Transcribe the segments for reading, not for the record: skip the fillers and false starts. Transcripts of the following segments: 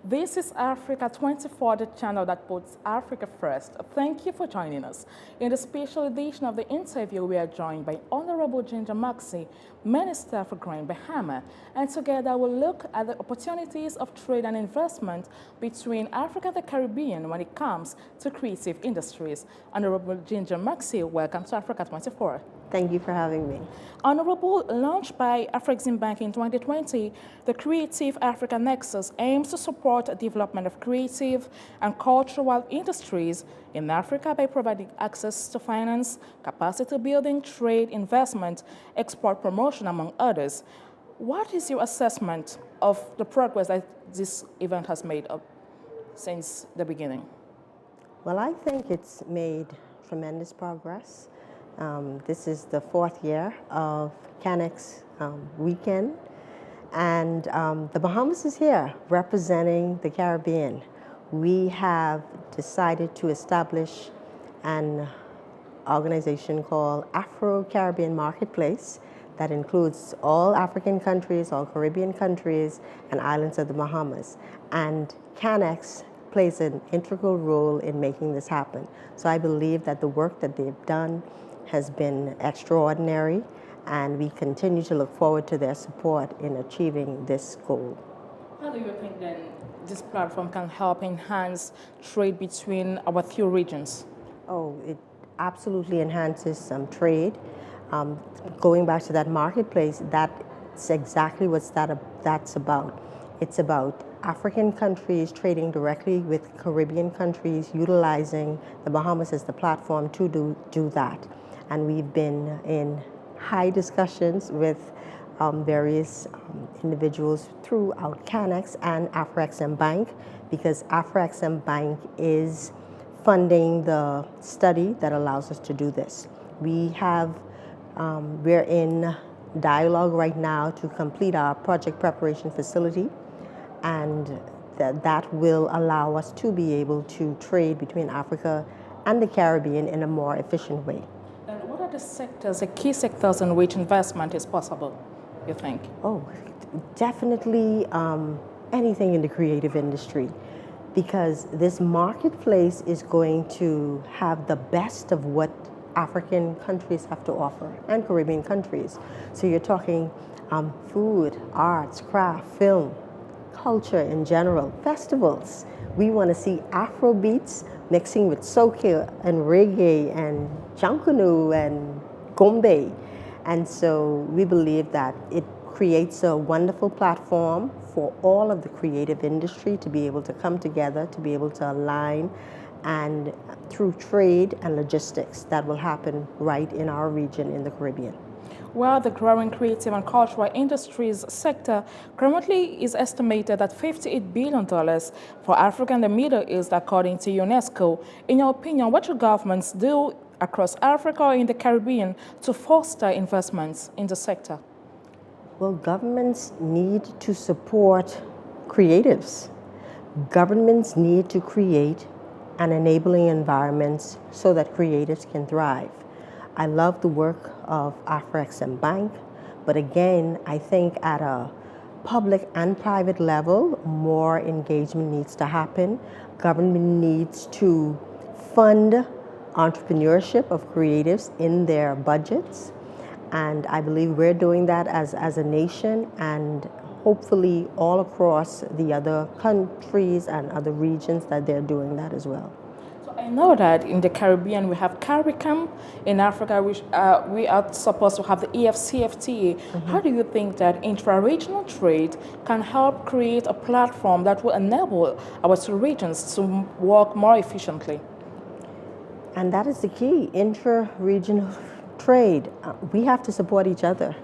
This is Africa 24, the channel that puts Africa first. Thank you for joining us. In the special edition of the interview, we are joined by Honorable Ginger Moxey, Minister for Grand Bahama, and together we'll look at the opportunities of trade and investment between Africa and the Caribbean when it comes to creative industries. Honorable Ginger Moxey, welcome to Africa 24. Thank you for having me. Honorable, launched by Afrexim Bank in 2020, the Creative Africa Nexus aims to support the development of creative and cultural industries in Africa by providing access to finance, capacity building, trade, investment, export promotion, among others. What is your assessment of the progress that this event has made since the beginning? Well, I think it's made tremendous progress. This is the fourth year of CANEX weekend, and the Bahamas is here representing the Caribbean. We have decided to establish an organization called Afro-Caribbean Marketplace that includes all African countries, all Caribbean countries, and islands of the Bahamas. And CANEX plays an integral role in making this happen. So I believe that the work that they've done has been extraordinary, and we continue to look forward to their support in achieving this goal. How do you think then this platform can help enhance trade between our two regions? Oh, it absolutely enhances trade. Going back to that marketplace, that's exactly what that's about. It's about African countries trading directly with Caribbean countries, utilizing the Bahamas as the platform to do that. And we've been in high discussions with various individuals throughout CANEX and Afrexim Bank, because Afrexim Bank is funding the study that allows us to do this. We're in dialogue right now to complete our project preparation facility, and that will allow us to be able to trade between Africa and the Caribbean in a more efficient way. And what are the sectors, the key sectors in which investment is possible, you think? Oh, definitely anything in the creative industry, because this marketplace is going to have the best of what African countries have to offer and Caribbean countries. So you're talking food, arts, craft, film, culture in general, festivals. We want to see Afro beats mixing with soca and reggae and jankunu and gombe. And so we believe that it creates a wonderful platform for all of the creative industry to be able to come together, to be able to align, and through trade and logistics that will happen right in our region in the Caribbean. Well, the growing creative and cultural industries sector currently is estimated at $58 billion for Africa and the Middle East, according to UNESCO. In your opinion, what should governments do across Africa or in the Caribbean to foster investments in the sector? Well, governments need to support creatives. Governments need to create an enabling environments so that creatives can thrive. I love the work of Afrexim Bank, but again, I think at a public and private level, more engagement needs to happen. Government needs to fund entrepreneurship of creatives in their budgets, and I believe we're doing that as a nation, and hopefully all across the other countries and other regions that they're doing that as well. I know that in the Caribbean we have CARICOM, in Africa we are supposed to have the EFCFTA. Mm-hmm. How do you think that intra-regional trade can help create a platform that will enable our two regions to work more efficiently? And that is the key, intra-regional trade. We have to support each other.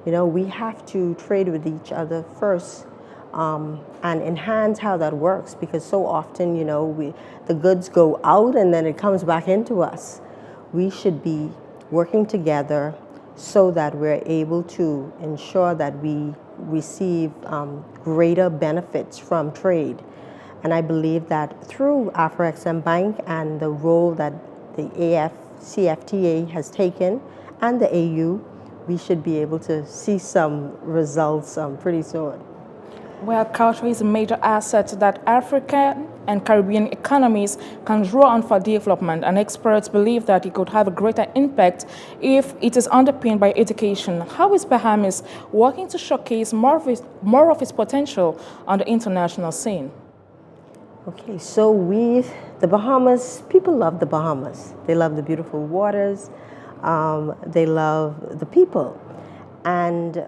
You know, we have to trade with each other first. And enhance how that works, because so often, you know, the goods go out and then it comes back into us. We should be working together so that we're able to ensure that we receive greater benefits from trade. And I believe that through Afrexim Bank and the role that the AFCFTA has taken and the AU, we should be able to see some results pretty soon. Well, culture is a major asset that African and Caribbean economies can draw on for development, and experts believe that it could have a greater impact if it is underpinned by education. How is Bahamas working to showcase more of its potential on the international scene? Okay, so the Bahamas, people love the Bahamas. They love the beautiful waters. They love the people. And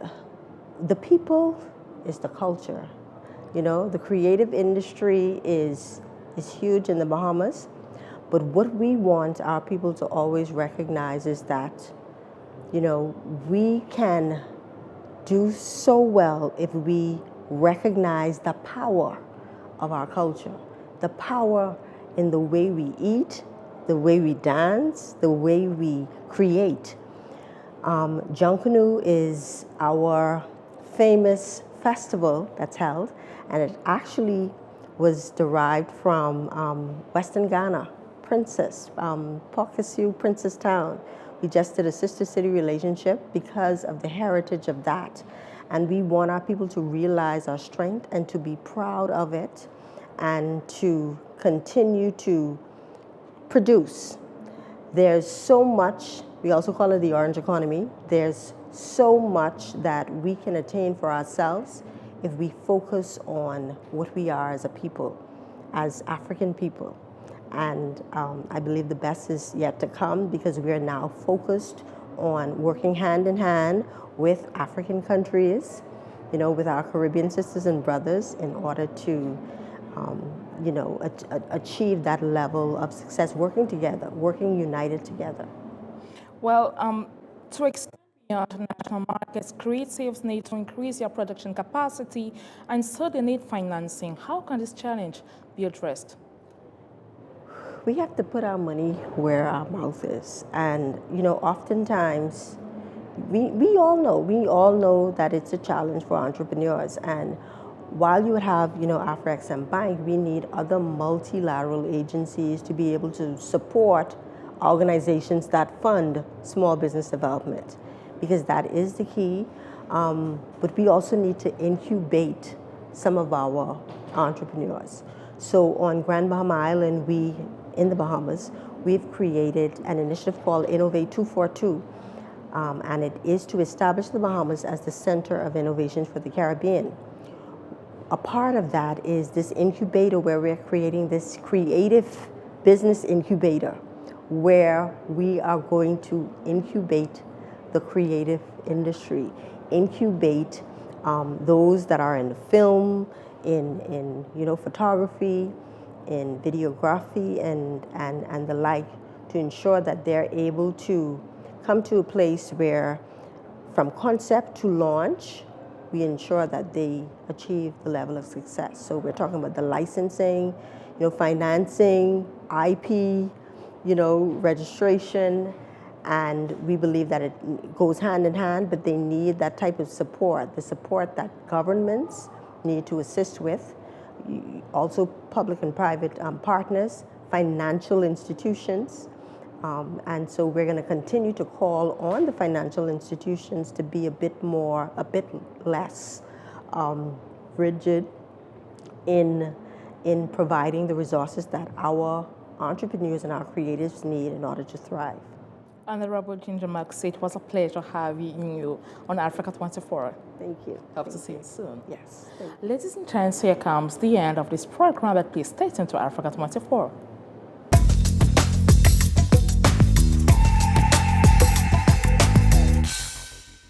the people is the culture. You know, the creative industry is huge in the Bahamas. But what we want our people to always recognize is that, you know, we can do so well if we recognize the power of our culture, the power in the way we eat, the way we dance, the way we create. Junkanoo is our famous festival that's held, and it actually was derived from Western Ghana, Princess, Pocassu, Princess Town. We just did a sister city relationship because of the heritage of that. And we want our people to realize our strength and to be proud of it and to continue to produce. There's so much, we also call it the orange economy. There's so much that we can attain for ourselves if we focus on what we are as a people, as African people. And I believe the best is yet to come because we are now focused on working hand in hand with African countries, you know, with our Caribbean sisters and brothers in order to, you know, achieve that level of success, working together, working united together. Well, to expand beyond international markets, creatives need to increase their production capacity and so they need financing. How can this challenge be addressed? We have to put our money where our mouth is. And, you know, oftentimes, we all know that it's a challenge for entrepreneurs. And while you would have, you know, Afro-XM Bank, we need other multilateral agencies to be able to support organizations that fund small business development, because that is the key. But we also need to incubate some of our entrepreneurs. So on Grand Bahama Island, in the Bahamas, we've created an initiative called Innovate 242. And it is to establish the Bahamas as the center of innovation for the Caribbean. A part of that is this incubator where we're creating this creative business incubator where we are going to incubate the creative industry, incubate those that are in the film, in you know, photography, in videography and the like, to ensure that they're able to come to a place where from concept to launch, we ensure that they achieve the level of success. So we're talking about the licensing, you know, financing, IP, you know, registration, and we believe that it goes hand in hand, but they need that type of support, the support that governments need to assist with, also public and private partners, financial institutions. And so we're going to continue to call on the financial institutions to be a bit less rigid in providing the resources that our entrepreneurs and our creatives need in order to thrive. Honorable Ginger Moxey, it was a pleasure having you on Africa 24. Thank you. Hope to see you soon. Yes. Ladies and gents, here comes the end of this program, but please stay tuned to Africa 24.